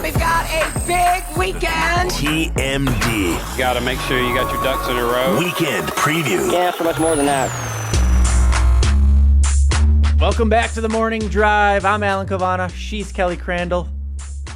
we've got a big weekend. TMD. Got to make sure you got your ducks in a row. Weekend preview. Can't ask for much more than that. Welcome back to the Morning Drive. I'm Alan Cavana. She's Kelly Crandall.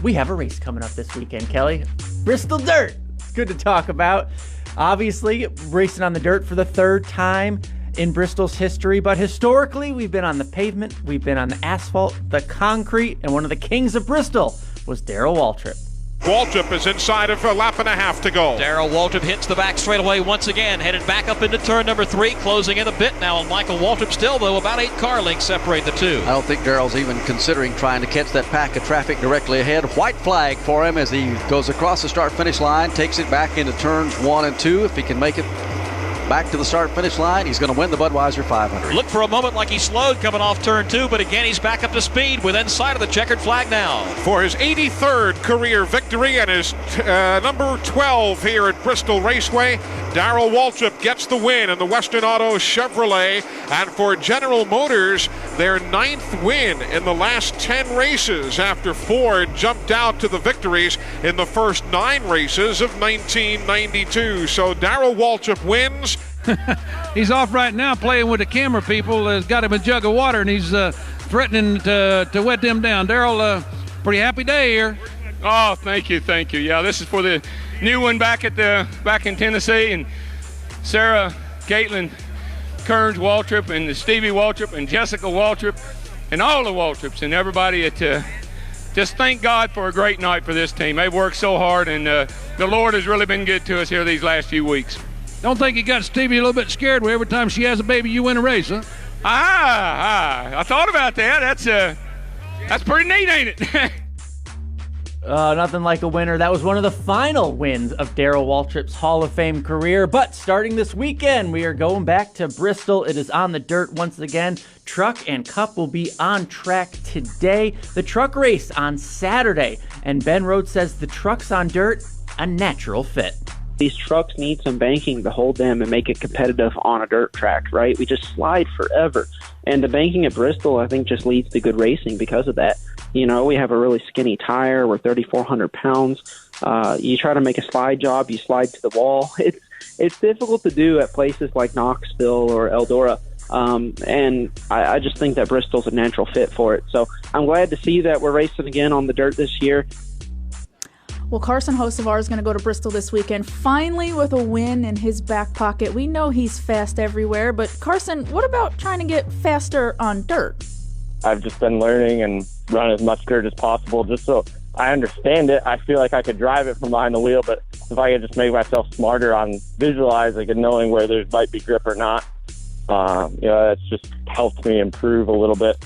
We have a race coming up this weekend, Kelly. Bristol Dirt. It's good to talk about. Obviously, racing on the dirt for the third time in Bristol's history, but historically, we've been on the pavement, we've been on the asphalt, the concrete, and one of the kings of Bristol was Darrell Waltrip. Waltrip is inside of a lap and a half to go. Darrell Waltrip hits the back straightaway once again, headed back up into turn number 3, closing in a bit now on Michael Waltrip. Still, though, about 8 car lengths separate the two. I don't think Darrell's even considering trying to catch that pack of traffic directly ahead. White flag for him as he goes across the start-finish line, takes it back into turns 1 and 2. If he can make it back to the start-finish line, he's going to win the Budweiser 500. Looked for a moment like he slowed coming off turn 2, but again he's back up to speed within sight of the checkered flag now. For his 83rd career victory and his number 12 here at Bristol Raceway, Darrell Waltrip gets the win in the Western Auto Chevrolet. And for General Motors, their 9th win in the last 10 races after Ford jumped out to the victories in the first 9 races of 1992. So Darrell Waltrip wins. He's off right now playing with the camera people. Has got him a jug of water, and he's threatening to wet them down. Darrell, pretty happy day here. Oh, thank you. Yeah, this is for the new one back in Tennessee, and Sarah, Caitlin, Kearns Waltrip, and Stevie Waltrip, and Jessica Waltrip, and all the Waltrips, and everybody at just thank God for a great night for this team. They've worked so hard, and the Lord has really been good to us here these last few weeks. Don't think you got Stevie a little bit scared where every time she has a baby you win a race, huh? I thought about that. That's pretty neat, ain't it? Nothing like a winner. That was one of the final wins of Darrell Waltrip's Hall of Fame career. But starting this weekend, we are going back to Bristol. It is on the dirt once again. Truck and Cup will be on track today. The truck race on Saturday. And Ben Rhodes says the trucks on dirt, a natural fit. These trucks need some banking to hold them and make it competitive on a dirt track, right? We just slide forever. And the banking at Bristol, I think, just leads to good racing because of that. You know, we have a really skinny tire. We're 3,400 pounds. You try to make a slide job, you slide to the wall. It's difficult to do at places like Knoxville or Eldora. And I just think that Bristol's a natural fit for it. So I'm glad to see that we're racing again on the dirt this year. Well, Carson Hocevar is going to go to Bristol this weekend, finally with a win in his back pocket. We know he's fast everywhere, but Carson, what about trying to get faster on dirt? I've just been learning and run as much dirt as possible just so I understand it. I feel like I could drive it from behind the wheel, but if I could just make myself smarter on visualizing and knowing where there might be grip or not, that's just helped me improve a little bit.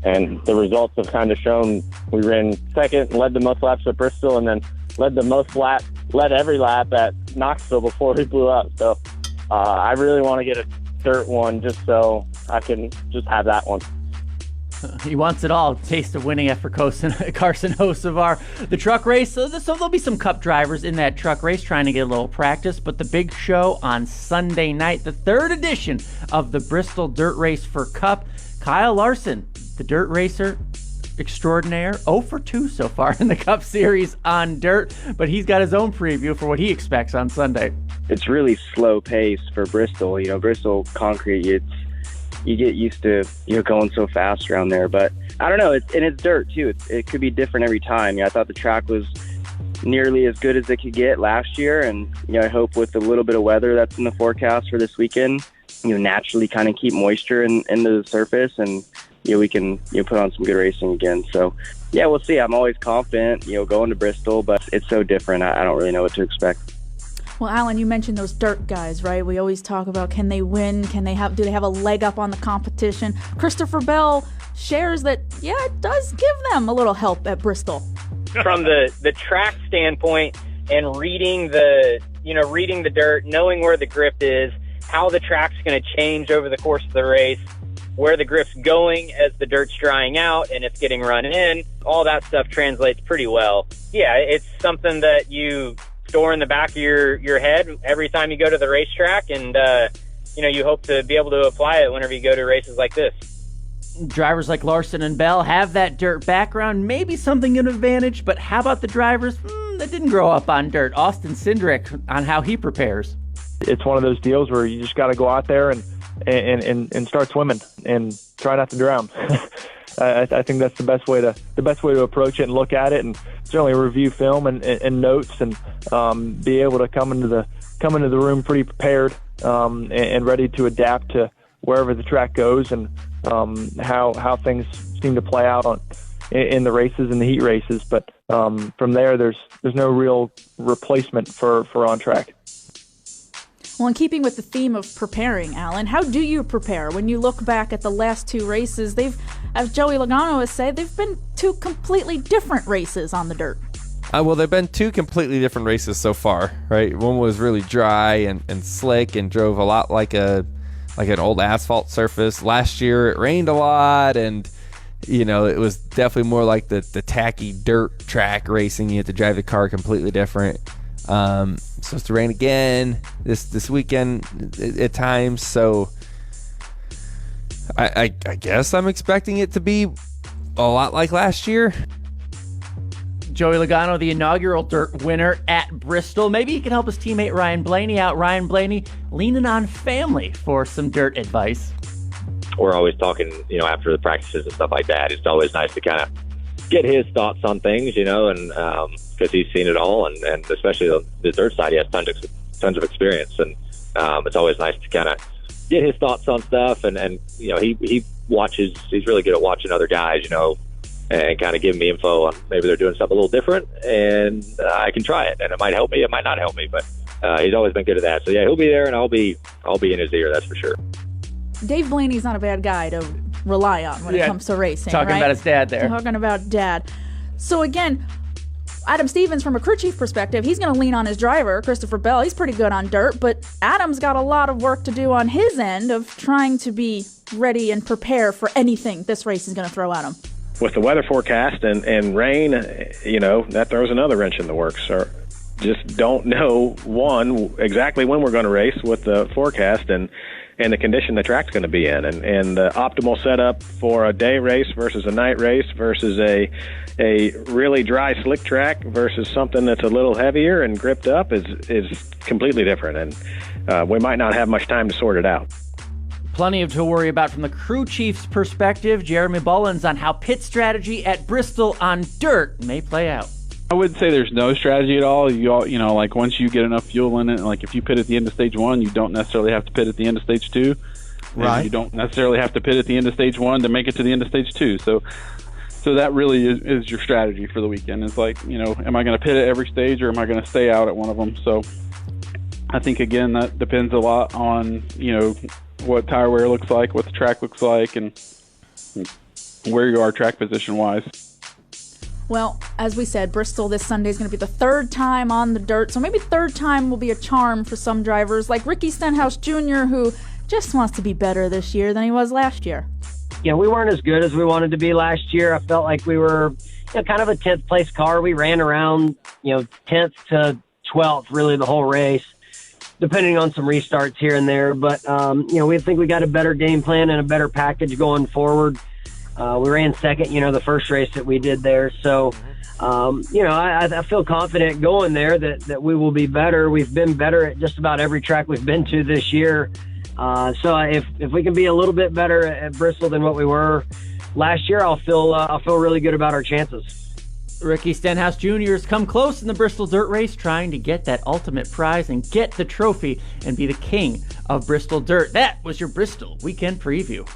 And the results have kind of shown. We ran second, led the most laps at Bristol, and then led every lap at Knoxville before we blew up. So I really want to get a dirt one just so I can just have that one. He wants it all. Taste of winning after Carson Hocevar. The truck race, so there'll be some Cup drivers in that truck race trying to get a little practice, but the big show on Sunday night, the 3rd edition of the Bristol Dirt Race for Cup. Kyle Larson, the dirt racer extraordinaire, 0 for 2 so far in the Cup Series on dirt, but he's got his own preview for what he expects on Sunday. It's really slow pace for Bristol. You know, Bristol concrete, you get used to going so fast around there, but I don't know. It's dirt too. It could be different every time. I thought the track was nearly as good as it could get last year, and I hope with a little bit of weather that's in the forecast for this weekend, naturally kind of keep moisture into the surface, and we can put on some good racing again. So yeah, we'll see. I'm always confident going to Bristol, but it's so different. I don't really know what to expect. Well, Alan, you mentioned those dirt guys, right? We always talk about, can they win? Do they have a leg up on the competition? Christopher Bell shares that, it does give them a little help at Bristol. From the track standpoint and reading the dirt, knowing where the grip is, how the track's going to change over the course of the race, where the grip's going as the dirt's drying out and it's getting run in, all that stuff translates pretty well. Yeah, it's something that you store in the back of your head every time you go to the racetrack, and you hope to be able to apply it whenever you go to races like this. Drivers like Larson and Bell have that dirt background, maybe something an advantage, but how about the drivers that didn't grow up on dirt? Austin Cindric on how he prepares. It's one of those deals where you just got to go out there and start swimming and try not to drown. I think that's the best way to approach it and look at it, and certainly review film and notes, and be able to come into the room pretty prepared and ready to adapt to wherever the track goes, and how things seem to play out in the races and the heat races. But from there, there's no real replacement for on track. Well, in keeping with the theme of preparing, Alan, how do you prepare? When you look back at the last two races, as Joey Logano has said, they've been two completely different races on the dirt. Well, they've been two completely different races so far, right? One was really dry and slick and drove a lot like an old asphalt surface. Last year it rained a lot, and it was definitely more like the tacky dirt track racing. You have to drive the car completely different. Supposed to rain again this weekend at times, so I guess I'm expecting it to be a lot like last year. Joey Logano, the inaugural dirt winner at Bristol. Maybe he can help his teammate Ryan Blaney out. Ryan Blaney leaning on family for some dirt advice. We're always talking, after the practices and stuff like that. It's always nice to kind of get his thoughts on things, and because he's seen it all, and especially the dirt side, he has tons of experience, and it's always nice to kind of get his thoughts on stuff, and he watches. He's really good at watching other guys, and kind of giving me info on maybe they're doing something a little different, and I can try it, and it might help me, it might not help me, but he's always been good at that. So yeah, he'll be there, and I'll be in his ear, that's for sure. Dave Blaney's not a bad guy to rely on when it comes to racing. Talking about his dad there. Talking about dad. So again, Adam Stevens, from a crew chief perspective, he's going to lean on his driver, Christopher Bell. He's pretty good on dirt, but Adam's got a lot of work to do on his end of trying to be ready and prepare for anything this race is going to throw at him. With the weather forecast and rain, that throws another wrench in the works. Or just don't know, exactly when we're going to race with the forecast and the condition the track's going to be in, and the optimal setup for a day race versus a night race versus a really dry slick track versus something that's a little heavier and gripped up is completely different, and we might not have much time to sort it out. Plenty to worry about from the crew chief's perspective. Jeremy Bullins on how pit strategy at Bristol on dirt may play out. I would say there's no strategy at all. Like once you get enough fuel in it, like if you pit at the end of stage 1, you don't necessarily have to pit at the end of stage 2. Right. And you don't necessarily have to pit at the end of stage 1 to make it to the end of stage 2. So that really is your strategy for the weekend. It's like, am I going to pit at every stage, or am I going to stay out at one of them? So I think, again, that depends a lot on, what tire wear looks like, what the track looks like, and where you are track position-wise. Well, as we said, Bristol this Sunday is going to be the third time on the dirt, so maybe third time will be a charm for some drivers, like Ricky Stenhouse Jr., who just wants to be better this year than he was last year. Yeah, we weren't as good as we wanted to be last year. I felt like we were kind of a 10th place car. We ran around 10th to 12th really the whole race, depending on some restarts here and there. But, we think we got a better game plan and a better package going forward. We ran second, the first race that we did there. So, I feel confident going there that we will be better. We've been better at just about every track we've been to this year. So if we can be a little bit better at Bristol than what we were last year, I'll feel really good about our chances. Ricky Stenhouse Jr. has come close in the Bristol Dirt Race, trying to get that ultimate prize and get the trophy and be the king of Bristol Dirt. That was your Bristol Weekend Preview.